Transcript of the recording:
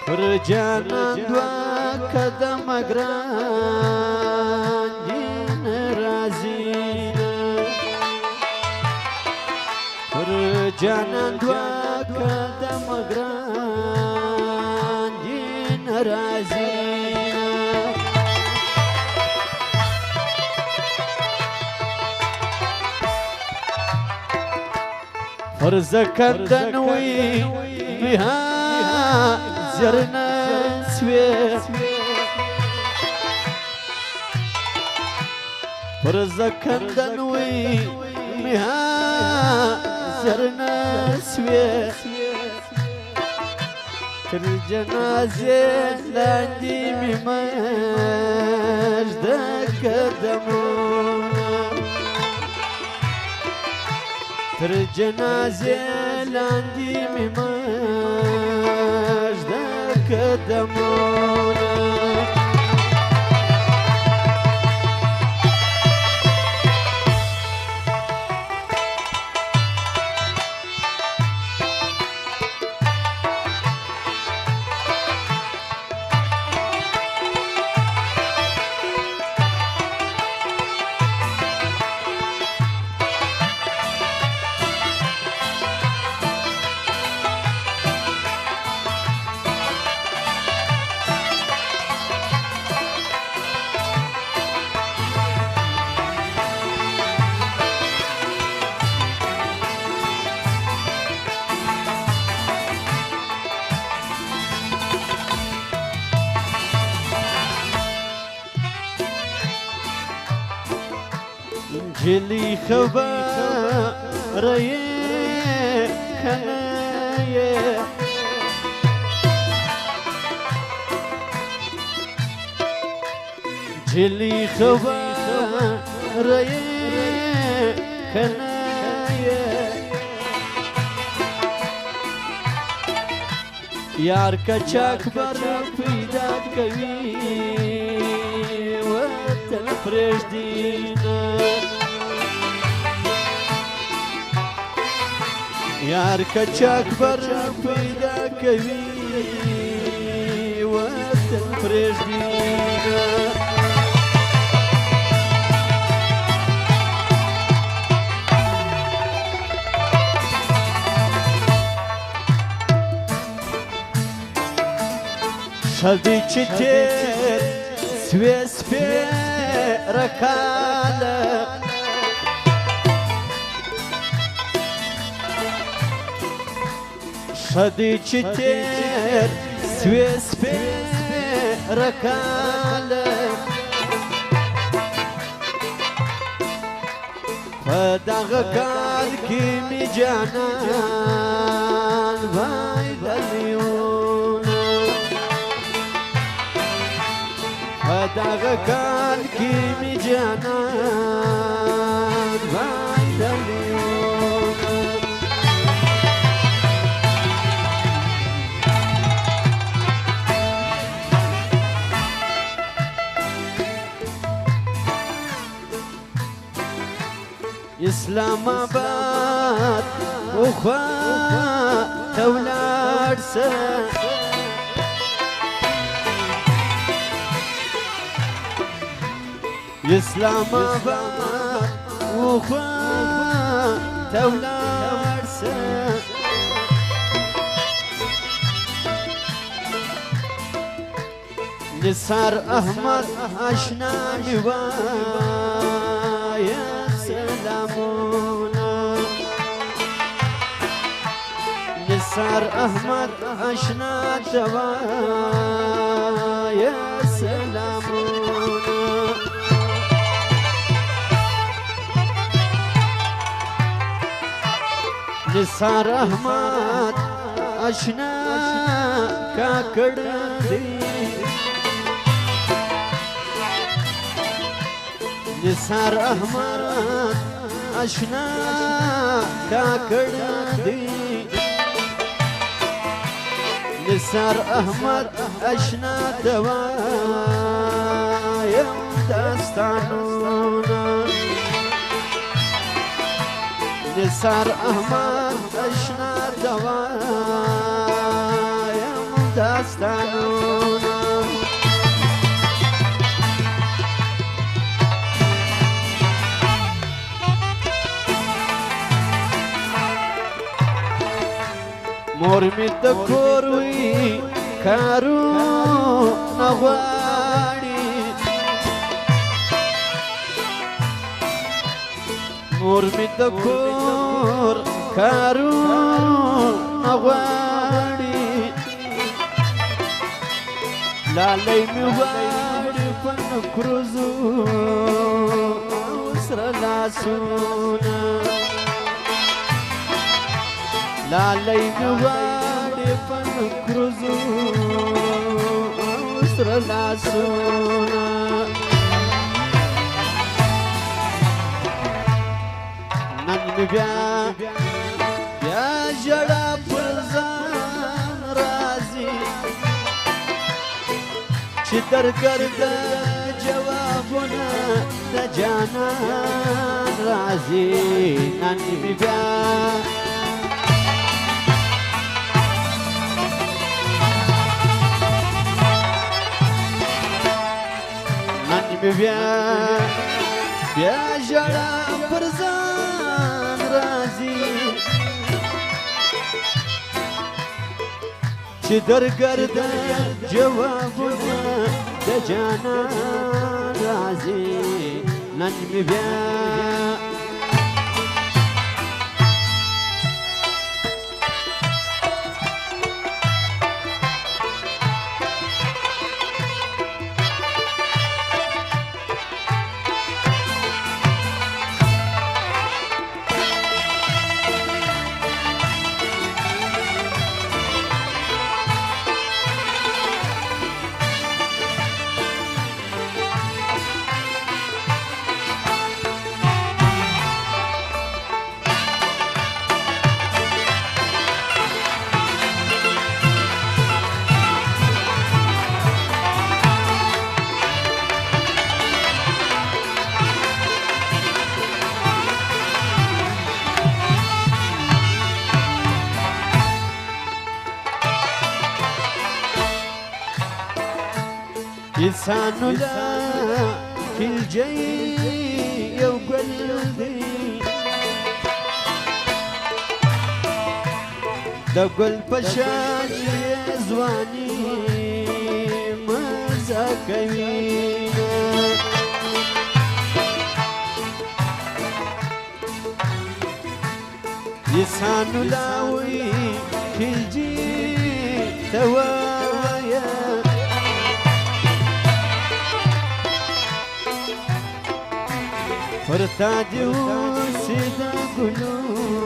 پر جانان دوا قدم گران دین رازینا پر جانان دوا قدم گران دین رازینا فرز کندن وی میها زرنا سوی فرز کندن وی میها زرنا سوی تر جنازه لاندی می مجد قدمونا تر جنازه لاندی می مجد قدمونا جلی خبر کنه جلی خبر کنه یار کچاک بر پیدا کوي وطن پرېږدينه یار کچاک بر پیدا کوي وطن پرېږدينه شدی چې تیر سوی سپېره کاله شدی چې تیر سوی سپېره کاله په دغه کال کې مې جانان بایدلی دغه کال کې مې جانان بایدلی اسلام آباد وخوا ته ولاړ سه اسلام آباد وخوا ته ولاړ سه نثار احمد اشنا مې وایه سلامونه نثار احمد اشنا ته وایه سلامونه نثار احمد اشنا کاکړ دی نثار احمد اشنا کاکړ دی نثار احمد اشنا دوایم داستانونه نثار احمد اشنا دوایم داستانونه داستانونه مور می د کور وی کارونه غواړي مور می د کور کارونه غواړي لالۍ می غواړي په نکروزو او سره لاسونه لالۍ می غواړي په نکروزو او سره لاسونه نن می بیا ژړا پر ځان راځي چې درګرده جوابونه د جانان راځي نن می بیا بیا ژړا پر ځان راځي چې درګرده جوابونه د جانان راځي نن مې بیا انسان لا خلجي یو ګل دی د ګل په شان ځواني مزه کوي انسان لا وی خلجي توایا پر تا دې اوسې د ګلو